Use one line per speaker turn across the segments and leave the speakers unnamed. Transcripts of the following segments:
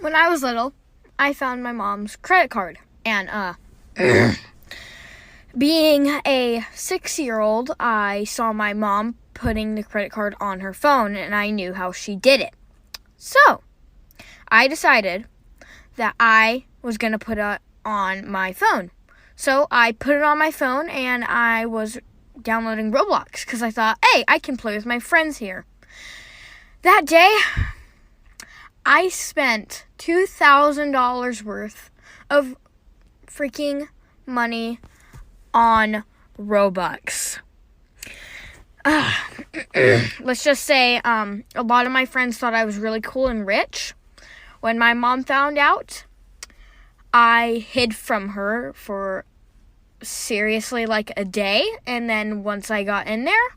When I was little, I found my mom's credit card. And, being a 6-year-old, I saw my mom putting the credit card on her phone, and I knew how she did it. So, I decided that I was going to put it on my phone. So, I put it on my phone, and I was downloading Roblox, because I thought, hey, I can play with my friends here. That day, I spent $2,000 worth of freaking money on Robux. Let's just say a lot of my friends thought I was really cool and rich. When my mom found out, I hid from her for seriously like a day. And then once I got in there,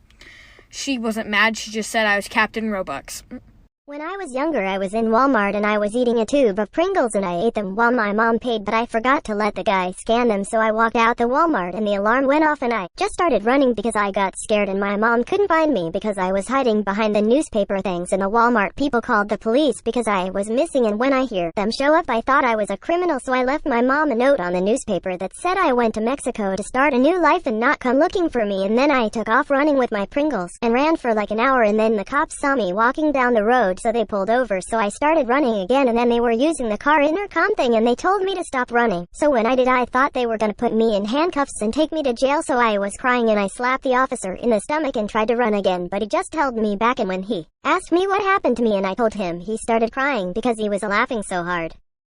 she wasn't mad. She just said I was Captain Robux.
When I was younger, I was in Walmart and I was eating a tube of Pringles and I ate them while my mom paid, but I forgot to let the guy scan them, so I walked out the Walmart and the alarm went off and I just started running because I got scared and my mom couldn't find me because I was hiding behind the newspaper things, and the Walmart people called the police because I was missing, and when I hear them show up I thought I was a criminal, so I left my mom a note on the newspaper that said I went to Mexico to start a new life and not come looking for me, and then I took off running with my Pringles and ran for like an hour, and then the cops saw me walking down the road, so they pulled over, so I started running again, and then they were using the car intercom thing and they told me to stop running. So when I did, I thought they were gonna put me in handcuffs and take me to jail, so I was crying and I slapped the officer in the stomach and tried to run again, but he just held me back, and when he asked me what happened to me and I told him, he started crying because he was laughing so hard.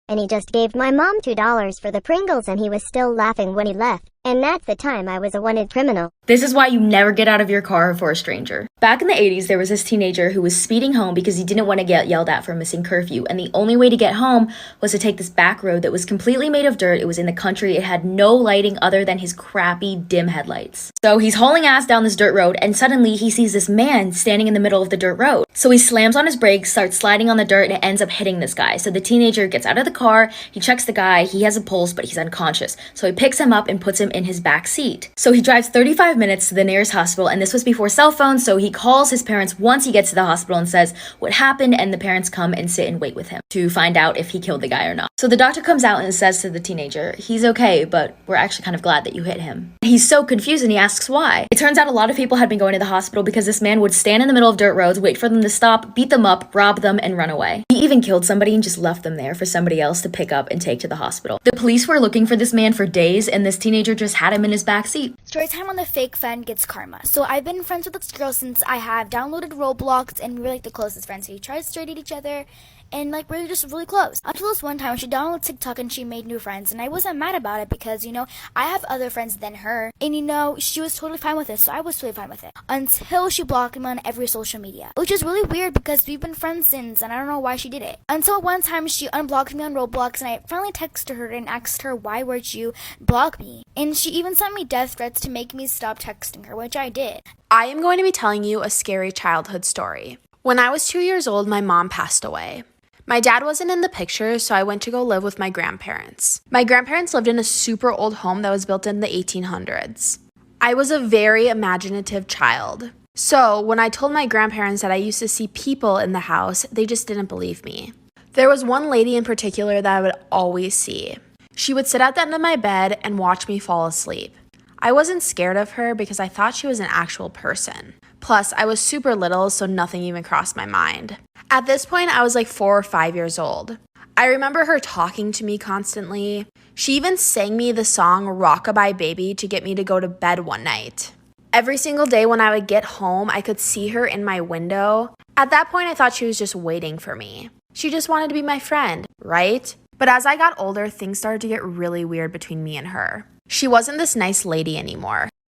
And he just gave my mom $2 for the Pringles and he was still laughing when he left. And that's the time I was a wanted criminal.
This is why you never get out of your car for a stranger. Back in the 80s, there was this teenager who was speeding home because he didn't want to get yelled at for missing curfew, and the only way to get home was to take this back road that was completely made of dirt. It was in the country. It had no lighting other than his crappy dim headlights. So he's hauling ass down this dirt road, and suddenly he sees this man standing in the middle of the dirt road. So he slams on his brakes, starts sliding on the dirt, and it ends up hitting this guy. So the teenager gets out of the car, he checks the guy, he has a pulse, but he's unconscious. So he picks him up and puts him in his back seat. So he drives 35 minutes to the nearest hospital, and this was before cell phones, so he calls his parents once he gets to the hospital and says what happened, and the parents come and sit and wait with him to find out if he killed the guy or not. So the doctor comes out and says to the teenager, he's okay, but we're actually kind of glad that you hit him. He's so confused and he asks why. It turns out a lot of people had been going to the hospital because this man would stand in the middle of dirt roads, wait for them to stop, beat them up, rob them, and run away. He even killed somebody and just left them there for somebody else to pick up and take to the hospital. The police were looking for this man for days, and this teenager just had him in his back seat.
Story time on the fake friend gets karma. So I've been friends with this girl since I have downloaded Roblox, and we were like the closest friends. So we tried to date each other, and like we were just really close. Until this one time when she downloaded TikTok and she made new friends, and I wasn't mad about it because, you know, I have other friends than her, and you know, she was totally fine with it, so I was totally fine with it. Until she blocked me on every social media, which is really weird because we've been friends since, and I don't know why she did it. Until one time she unblocked me on Roblox, and I finally texted her and asked her, why would you block me? And she even sent me death threats to make me stop texting her, which I did.
I am going to be telling you a scary childhood story. When I was 2 years old, my mom passed away. My dad wasn't in the picture, so I went to go live with my grandparents. My grandparents lived in a super old home that was built in the 1800s. I was a very imaginative child. So when I told my grandparents that I used to see people in the house, they just didn't believe me. There was one lady in particular that I would always see. She would sit at the end of my bed and watch me fall asleep. I wasn't scared of her because I thought she was an actual person. Plus, I was super little, so nothing even crossed my mind. At this point, I was like 4 or 5 years old. I remember her talking to me constantly. She even sang me the song 𝘃𝗶𝗶𝗶 to get me to go to bed one night. Every single day when I would get home, I could see her in my window. At that point, I thought she was just waiting for me. She just wanted to be my friend, right? But as I got older, things started to get really weird between me and her. She wasn't this nice lady anymore.